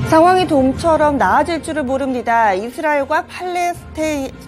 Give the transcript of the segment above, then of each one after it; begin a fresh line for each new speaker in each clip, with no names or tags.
상황이 좀처럼 나아질 줄을 모릅니다. 이스라엘과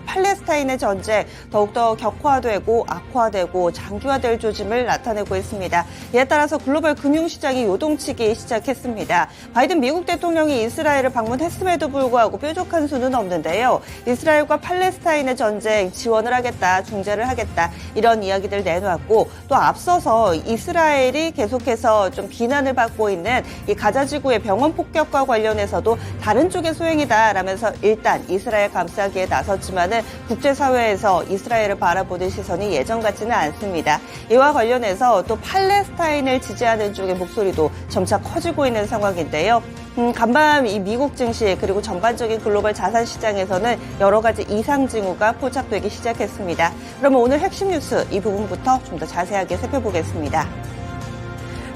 팔레스타인의 전쟁 더욱더 격화되고 악화되고 장기화될 조짐을 나타내고 있습니다. 이에 따라서 글로벌 금융시장이 요동치기 시작했습니다. 바이든 미국 대통령이 이스라엘을 방문했음에도 불구하고 뾰족한 수는 없는데요. 이스라엘과 팔레스타인의 전쟁 지원을 하겠다, 중재를 하겠다 이런 이야기들 내놓았고 또 앞서서 이스라엘이 계속해서 좀 비난을 받고 있는 이 가자 지구의 병원 폭격과 관련해서도 다른 쪽의 소행이다라면서 일단 이스라엘 감싸기에 나섰지만은 국제사회에서 이스라엘을 바라보는 시선이 예전 같지는 않습니다. 이와 관련해서 또 팔레스타인을 지지하는 쪽의 목소리도 점차 커지고 있는 상황인데요. 간밤 이 미국 증시 그리고 전반적인 글로벌 자산 시장에서는 여러 가지 이상 징후가 포착되기 시작했습니다. 그러면 오늘 핵심 뉴스 이 부분부터 좀 더 자세하게 살펴보겠습니다.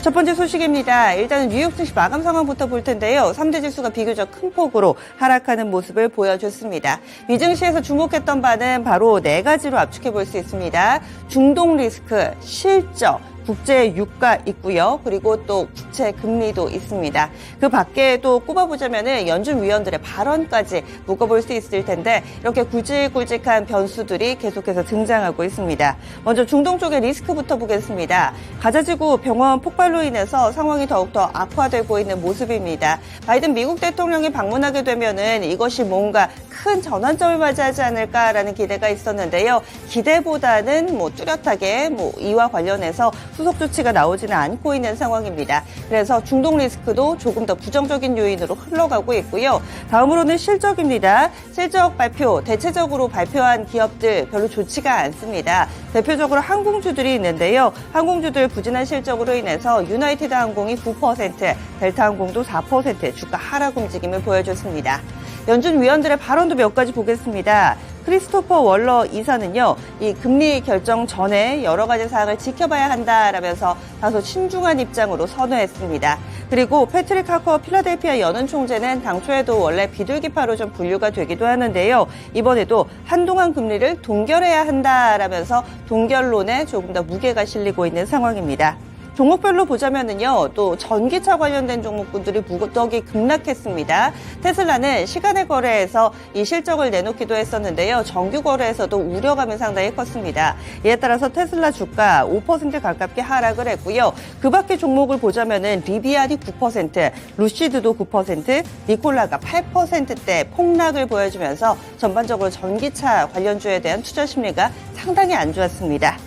첫 번째 소식입니다. 일단은 뉴욕 증시 마감 상황부터 볼 텐데요. 3대 지수가 비교적 큰 폭으로 하락하는 모습을 보여줬습니다. 미 증시에서 주목했던 바는 바로 4가지로 압축해 볼 수 있습니다. 중동 리스크, 실적, 국제 유가 있고요. 그리고 또 국채 금리도 있습니다. 그 밖에 또 꼽아보자면은 연준 위원들의 발언까지 묶어볼 수 있을 텐데 이렇게 굵직굵직한 변수들이 계속해서 등장하고 있습니다. 먼저 중동 쪽의 리스크부터 보겠습니다. 가자지구 병원 폭발로 인해서 상황이 더욱더 악화되고 있는 모습입니다. 바이든 미국 대통령이 방문하게 되면은 이것이 뭔가 큰 전환점을 맞이하지 않을까라는 기대가 있었는데요. 기대보다는 뚜렷하게 이와 관련해서 후속 조치가 나오지는 않고 있는 상황입니다. 그래서 중동 리스크도 조금 더 부정적인 요인으로 흘러가고 있고요. 다음으로는 실적입니다. 실적 발표, 대체적으로 발표한 기업들 별로 좋지가 않습니다. 대표적으로 항공주들이 있는데요. 항공주들 부진한 실적으로 인해서 유나이티드 항공이 9%, 델타 항공도 4% 주가 하락 움직임을 보여줬습니다. 연준 위원들의 발언도 몇 가지 보겠습니다. 크리스토퍼 월러 이사는요, 이 금리 결정 전에 여러 가지 사항을 지켜봐야 한다라면서 다소 신중한 입장으로 선회했습니다. 그리고 패트릭 하커 필라델피아 연은 총재는 당초에도 원래 비둘기파로 좀 분류가 되기도 하는데요. 이번에도 한동안 금리를 동결해야 한다라면서 동결론에 조금 더 무게가 실리고 있는 상황입니다. 종목별로 보자면은요, 또 전기차 관련된 종목군들이 무더기 급락했습니다. 테슬라는 시간의 거래에서 이 실적을 내놓기도 했었는데요. 정규 거래에서도 우려감이 상당히 컸습니다. 이에 따라서 테슬라 주가 5% 가깝게 하락을 했고요. 그 밖에 종목을 보자면은 리비안이 9%, 루시드도 9%, 니콜라가 8%대 폭락을 보여주면서 전반적으로 전기차 관련주에 대한 투자 심리가 상당히 안 좋았습니다.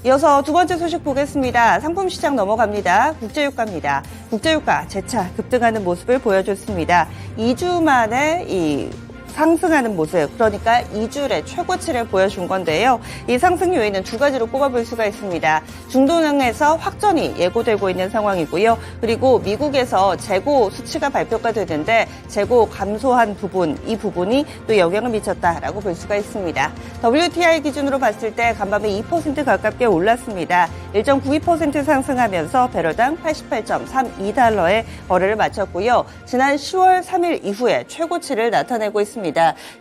이어서 두 번째 소식 보겠습니다. 상품 시장 넘어갑니다. 국제유가입니다. 국제유가 재차 급등하는 모습을 보여줬습니다. 2주 만에 상승하는 모습, 그러니까 2주의 최고치를 보여준 건데요. 이 상승 요인은 두 가지로 꼽아볼 수가 있습니다. 중동에서 확전이 예고되고 있는 상황이고요. 그리고 미국에서 재고 수치가 발표가 되는데 재고 감소한 부분, 이 부분이 또 영향을 미쳤다라고 볼 수가 있습니다. WTI 기준으로 봤을 때 간밤에 2% 가깝게 올랐습니다. 1.92% 상승하면서 배럴당 88.32달러에 거래를 마쳤고요. 지난 10월 3일 이후에 최고치를 나타내고 있습니다.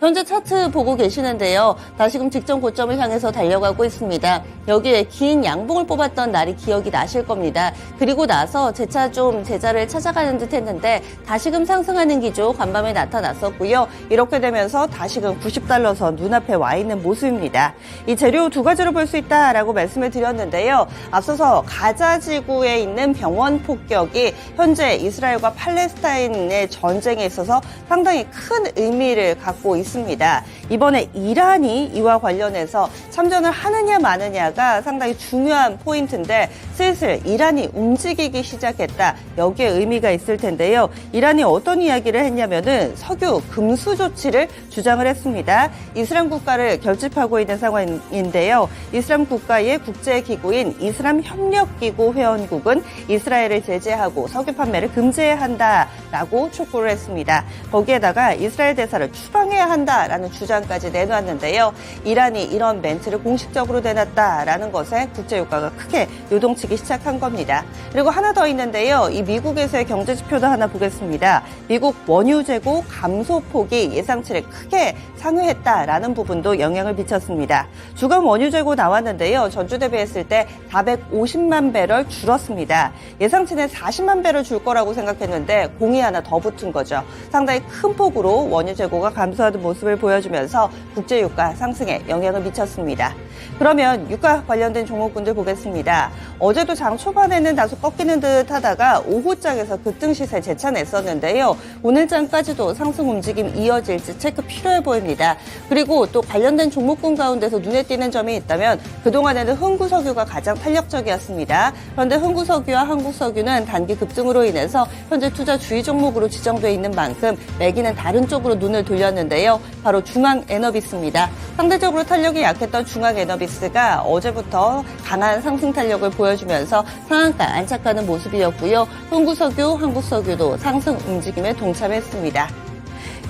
현재 차트 보고 계시는데요. 다시금 직전 고점을 향해서 달려가고 있습니다. 여기에 긴 양봉을 뽑았던 날이 기억이 나실 겁니다. 그리고 나서 재차 좀 제자를 찾아가는 듯 했는데 다시금 상승하는 기조 간밤에 나타났었고요. 이렇게 되면서 다시금 90달러 선 눈앞에 와 있는 모습입니다. 이 재료 두 가지로 볼 수 있다라고 말씀을 드렸는데요. 앞서서 가자 지구에 있는 병원 폭격이 현재 이스라엘과 팔레스타인의 전쟁에 있어서 상당히 큰 의미를 갖고 있습니다. 이번에 이란이 이와 관련해서 참전을 하느냐 마느냐가 상당히 중요한 포인트인데 슬슬 이란이 움직이기 시작했다. 여기에 의미가 있을 텐데요. 이란이 어떤 이야기를 했냐면은 석유 금수 조치를 주장을 했습니다. 이슬람 국가를 결집하고 있는 상황인데요. 이슬람 국가의 국제기구인 이슬람협력기구 회원국은 이스라엘을 제재하고 석유 판매를 금지해야 한다라고 촉구를 했습니다. 거기에다가 이스라엘 대사를 수방해야 한다라는 주장까지 내놨는데요. 이란이 이런 멘트를 공식적으로 내놨다라는 것에 국제유가가 크게 요동치기 시작한 겁니다. 그리고 하나 더 있는데요. 이 미국에서의 경제 지표도 하나 보겠습니다. 미국 원유 재고 감소폭이 예상치를 크게 상회했다라는 부분도 영향을 미쳤습니다. 주간 원유 재고 나왔는데요. 전주 대비했을 때 450만 배럴 줄었습니다. 예상치는 40만 배럴 줄 거라고 생각했는데 공이 하나 더 붙은 거죠. 상당히 큰 폭으로 원유 재고가 감소하는 모습을 보여주면서 국제유가 상승에 영향을 미쳤습니다. 그러면 유가 관련된 종목군들 보겠습니다. 어제도 장 초반에는 다소 꺾이는 듯 하다가 오후장에서 급등 시세 재차냈었는데요. 오늘장까지도 상승 움직임 이어질지 체크 필요해 보입니다. 그리고 또 관련된 종목군 가운데서 눈에 띄는 점이 있다면 그동안에는 흥구석유가 가장 탄력적이었습니다. 그런데 흥구석유와 한국석유는 단기 급등으로 인해서 현재 투자 주의 종목으로 지정돼 있는 만큼 매기는 다른 쪽으로 눈을 돌렸는데요. 바로 중앙에너비스입니다. 상대적으로 탄력이 약했던 중앙에너비스가 어제부터 강한 상승 탄력을 보여주면서 상한가 안착하는 모습이었고요. 흥구석유, 한국석유도 상승 움직임에 동참했습니다.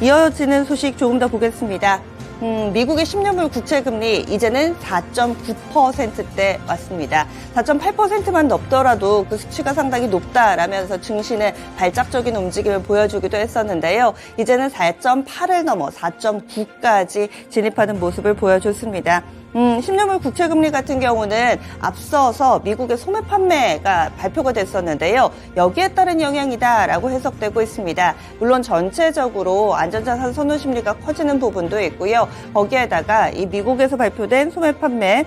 이어지는 소식 조금 더 보겠습니다. 미국의 10년물 국채금리 이제는 4.9%대 왔습니다. 4.8%만 넘더라도 그 수치가 상당히 높다라면서 증시는 발작적인 움직임을 보여주기도 했었는데요. 이제는 4.8을 넘어 4.9까지 진입하는 모습을 보여줬습니다. 10년물 국채금리 같은 경우는 앞서서 미국의 소매 판매가 발표가 됐었는데요. 여기에 따른 영향이다라고 해석되고 있습니다. 물론 전체적으로 안전자산 선호 심리가 커지는 부분도 있고요. 거기에다가 이 미국에서 발표된 소매 판매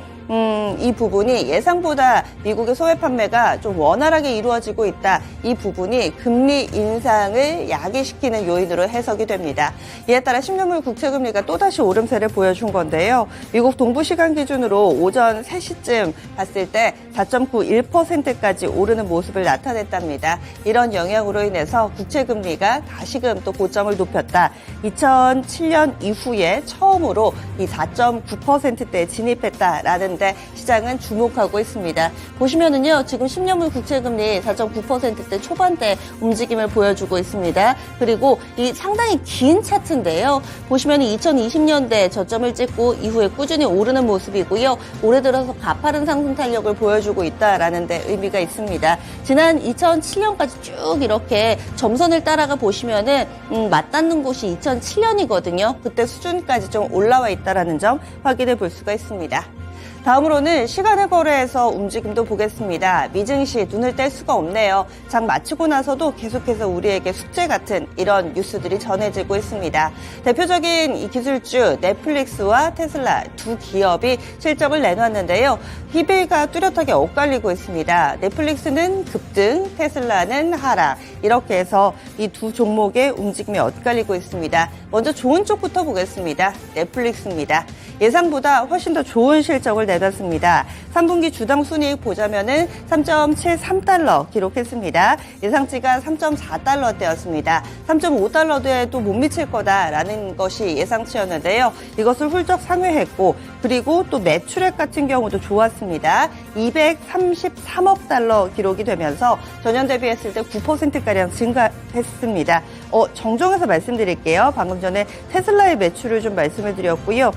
이 부분이 예상보다 미국의 소매 판매가 좀 원활하게 이루어지고 있다. 이 부분이 금리 인상을 야기시키는 요인으로 해석이 됩니다. 이에 따라 10년물 국채금리가 또다시 오름세를 보여준 건데요. 미국 동부시간 기준으로 오전 3시쯤 봤을 때 4.91%까지 오르는 모습을 나타냈답니다. 이런 영향으로 인해서 국채금리가 다시금 또 고점을 높였다. 2007년 이후에 처음으로 이 4.9%대에 진입했다라는 데 시장은 주목하고 있습니다. 보시면은요, 지금 10년물 국채금리 4.9%대 초반대 움직임을 보여주고 있습니다. 그리고 이 상당히 긴 차트인데요. 보시면 2020년대 저점을 찍고 이후에 꾸준히 오르는 모습이고요. 올해 들어서 가파른 상승 탄력을 보여주고 있다라는 데 의미가 있습니다. 지난 2007년까지 쭉 이렇게 점선을 따라가 보시면은 맞닿는 곳이 2007년이거든요. 그때 수준까지 좀 올라와 있다라는 점 확인해 볼 수가 있습니다. 다음으로는 시간의 거래에서 움직임도 보겠습니다. 미증시 눈을 뗄 수가 없네요. 장 마치고 나서도 계속해서 우리에게 숙제 같은 이런 뉴스들이 전해지고 있습니다. 대표적인 이 기술주 넷플릭스와 테슬라 두 기업이 실적을 내놨는데요. 희비가 뚜렷하게 엇갈리고 있습니다. 넷플릭스는 급등, 테슬라는 하락. 이렇게 해서 이 두 종목의 움직임이 엇갈리고 있습니다. 먼저 좋은 쪽부터 보겠습니다. 넷플릭스입니다. 예상보다 훨씬 더 좋은 실적을 내놨습니다. 3분기 주당 순이익 보자면은 3.73달러 기록했습니다. 예상치가 3.4달러대였습니다. 3.5달러대에도 못 미칠 거다라는 것이 예상치였는데요. 이것을 훌쩍 상회했고, 그리고 또 매출액 같은 경우도 좋았습니다. 233억 달러 기록이 되면서 전년 대비했을 때 9%가량 증가했습니다. 정정해서 말씀드릴게요. 방금 전에 테슬라의 매출을 좀 말씀을 드렸고요.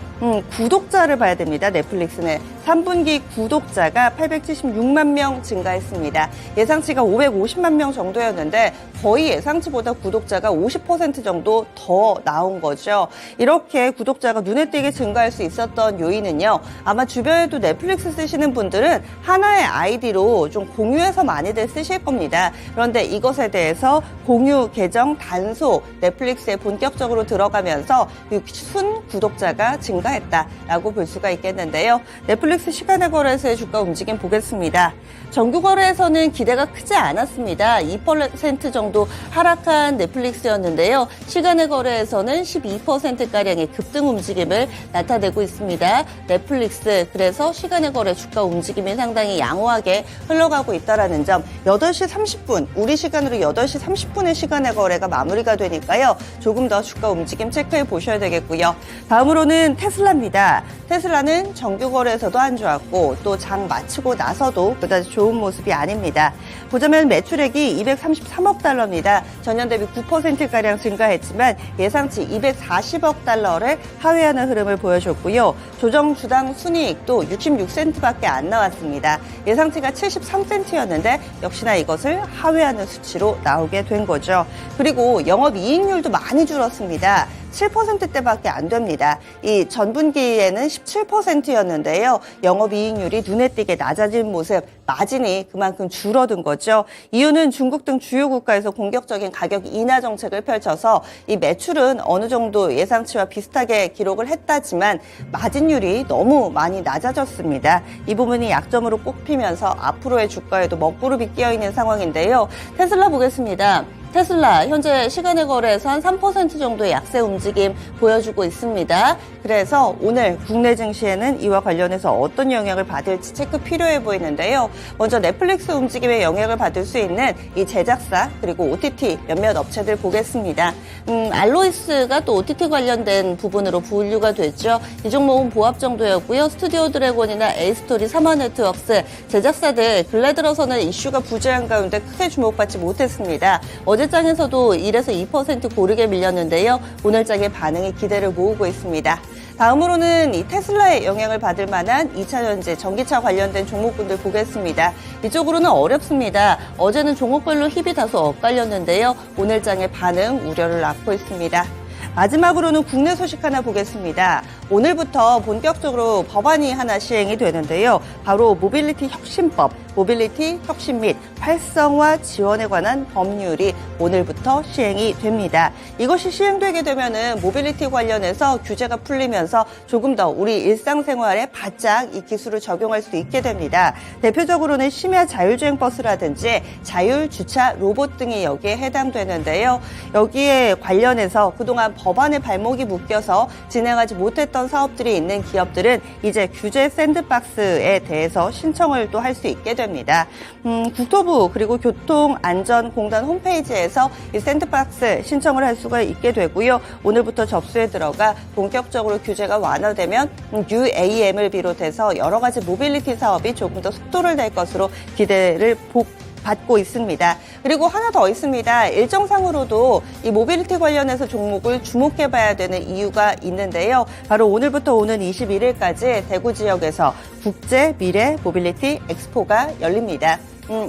구독자를 봐야 됩니다. 넷플릭스는 3분기 구독자가 876만 명 증가했습니다. 예상치가 550만 명 정도였는데 거의 예상치보다 구독자가 50% 정도 더 나온 거죠. 이렇게 구독자가 눈에 띄게 증가할 수 있었던 요인은요. 아마 주변에도 넷플릭스 쓰시는 분들은 하나의 아이디로 좀 공유해서 많이들 쓰실 겁니다. 그런데 이것에 대해서 공유 계정 단속 넷플릭스에 본격적으로 들어가면서 순 구독자가 증가했다라고 볼 수가 있겠는데요. 넷플릭스 시간의 거래에서의 주가 움직임 보겠습니다. 정규 거래에서는 기대가 크지 않았습니다. 2% 정도 하락한 넷플릭스였는데요. 시간의 거래에서는 12%가량의 급등 움직임을 나타내고 있습니다. 넷플릭스, 그래서 시간의 거래 주가 움직임이 상당히 양호하게 흘러가고 있다는 점, 8시 30분, 우리 시간으로 8시 30분의 시간의 거래가 마무리가 되니까요. 조금 더 주가 움직임 체크해 보셔야 되겠고요. 다음으로는 테슬라입니다. 테슬라는 정규 거래에서 시장에서도 안 좋았고 또 장 마치고 나서도 그다지 좋은 모습이 아닙니다. 보자면 매출액이 233억 달러입니다. 전년 대비 9%가량 증가했지만 예상치 240억 달러를 하회하는 흐름을 보여줬고요. 조정 주당 순이익도 66센트밖에 안 나왔습니다. 예상치가 73센트였는데 역시나 이것을 하회하는 수치로 나오게 된 거죠. 그리고 영업이익률도 많이 줄었습니다. 7%대밖에 안 됩니다. 이 전분기에는 17%였는데요. 영업이익률이 눈에 띄게 낮아진 모습, 마진이 그만큼 줄어든 거죠. 이유는 중국 등 주요 국가에서 공격적인 가격 인하 정책을 펼쳐서 이 매출은 어느 정도 예상치와 비슷하게 기록을 했다지만 마진율이 너무 많이 낮아졌습니다. 이 부분이 약점으로 꼽히면서 앞으로의 주가에도 먹구름이 끼어있는 상황인데요. 테슬라 보겠습니다. 테슬라 현재 시간의 거래에서 한 3% 정도의 약세 움직임 보여주고 있습니다. 그래서 오늘 국내 증시에는 이와 관련해서 어떤 영향을 받을지 체크 필요해 보이는데요. 먼저 넷플릭스 움직임에 영향을 받을 수 있는 이 제작사 그리고 OTT 몇몇 업체들 보겠습니다. 알로이스가 또 OTT 관련된 부분으로 분류가 됐죠. 이 종목은 보합 정도였고요. 스튜디오 드래곤이나 에이스토리, 삼화네트워크스 제작사들 근래 들어서는 이슈가 부재한 가운데 크게 주목받지 못했습니다. 어제장에서도 1에서 2% 고르게 밀렸는데요. 오늘장의 반응이 기대를 모으고 있습니다. 다음으로는 이 테슬라에 영향을 받을 만한 2차전지, 전기차 관련된 종목군들 보겠습니다. 이쪽으로는 어렵습니다. 어제는 종목별로 힙이 다소 엇갈렸는데요. 오늘장의 반응 우려를 낳고 있습니다. 마지막으로는 국내 소식 하나 보겠습니다. 오늘부터 본격적으로 법안이 하나 시행이 되는데요. 바로 모빌리티 혁신법, 모빌리티 혁신 및 활성화 지원에 관한 법률이 오늘부터 시행이 됩니다. 이것이 시행되게 되면은 모빌리티 관련해서 규제가 풀리면서 조금 더 우리 일상생활에 바짝 이 기술을 적용할 수 있게 됩니다. 대표적으로는 심야 자율주행 버스라든지 자율주차 로봇 등이 여기에 해당되는데요. 여기에 관련해서 그동안 법안에 발목이 묶여서 진행하지 못했던 사업들이 있는 기업들은 이제 규제 샌드박스에 대해서 신청을 또 할 수 있게 됩니다. 국토부 그리고 교통안전공단 홈페이지에서 이 샌드박스 신청을 할 수가 있게 되고요. 오늘부터 접수에 들어가 본격적으로 규제가 완화되면 UAM을 비롯해서 여러 가지 모빌리티 사업이 조금 더 속도를 낼 것으로 기대를 받고 있습니다. 그리고 하나 더 있습니다. 일정상으로도 이 모빌리티 관련해서 종목을 주목해봐야 되는 이유가 있는데요. 바로 오늘부터 오는 21일까지 대구 지역에서 국제 미래 모빌리티 엑스포가 열립니다.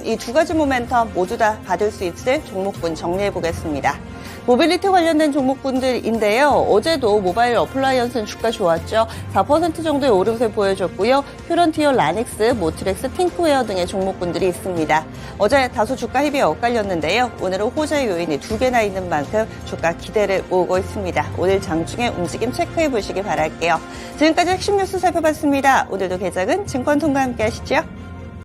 이 두 가지 모멘텀 모두 다 받을 수 있을 종목군 정리해보겠습니다. 모빌리티 관련된 종목군들인데요. 어제도 모바일 어플라이언스는 주가 좋았죠. 4% 정도의 오름세 보여줬고요. 퓨런티어, 라닉스, 모트렉스, 팅크웨어 등의 종목군들이 있습니다. 어제 다소 주가 힙이 엇갈렸는데요. 오늘은 호재 요인이 2개나 있는 만큼 주가 기대를 모으고 있습니다. 오늘 장중에 움직임 체크해 보시기 바랄게요. 지금까지 핵심 뉴스 살펴봤습니다. 오늘도 개장은 증권통과 함께 하시죠.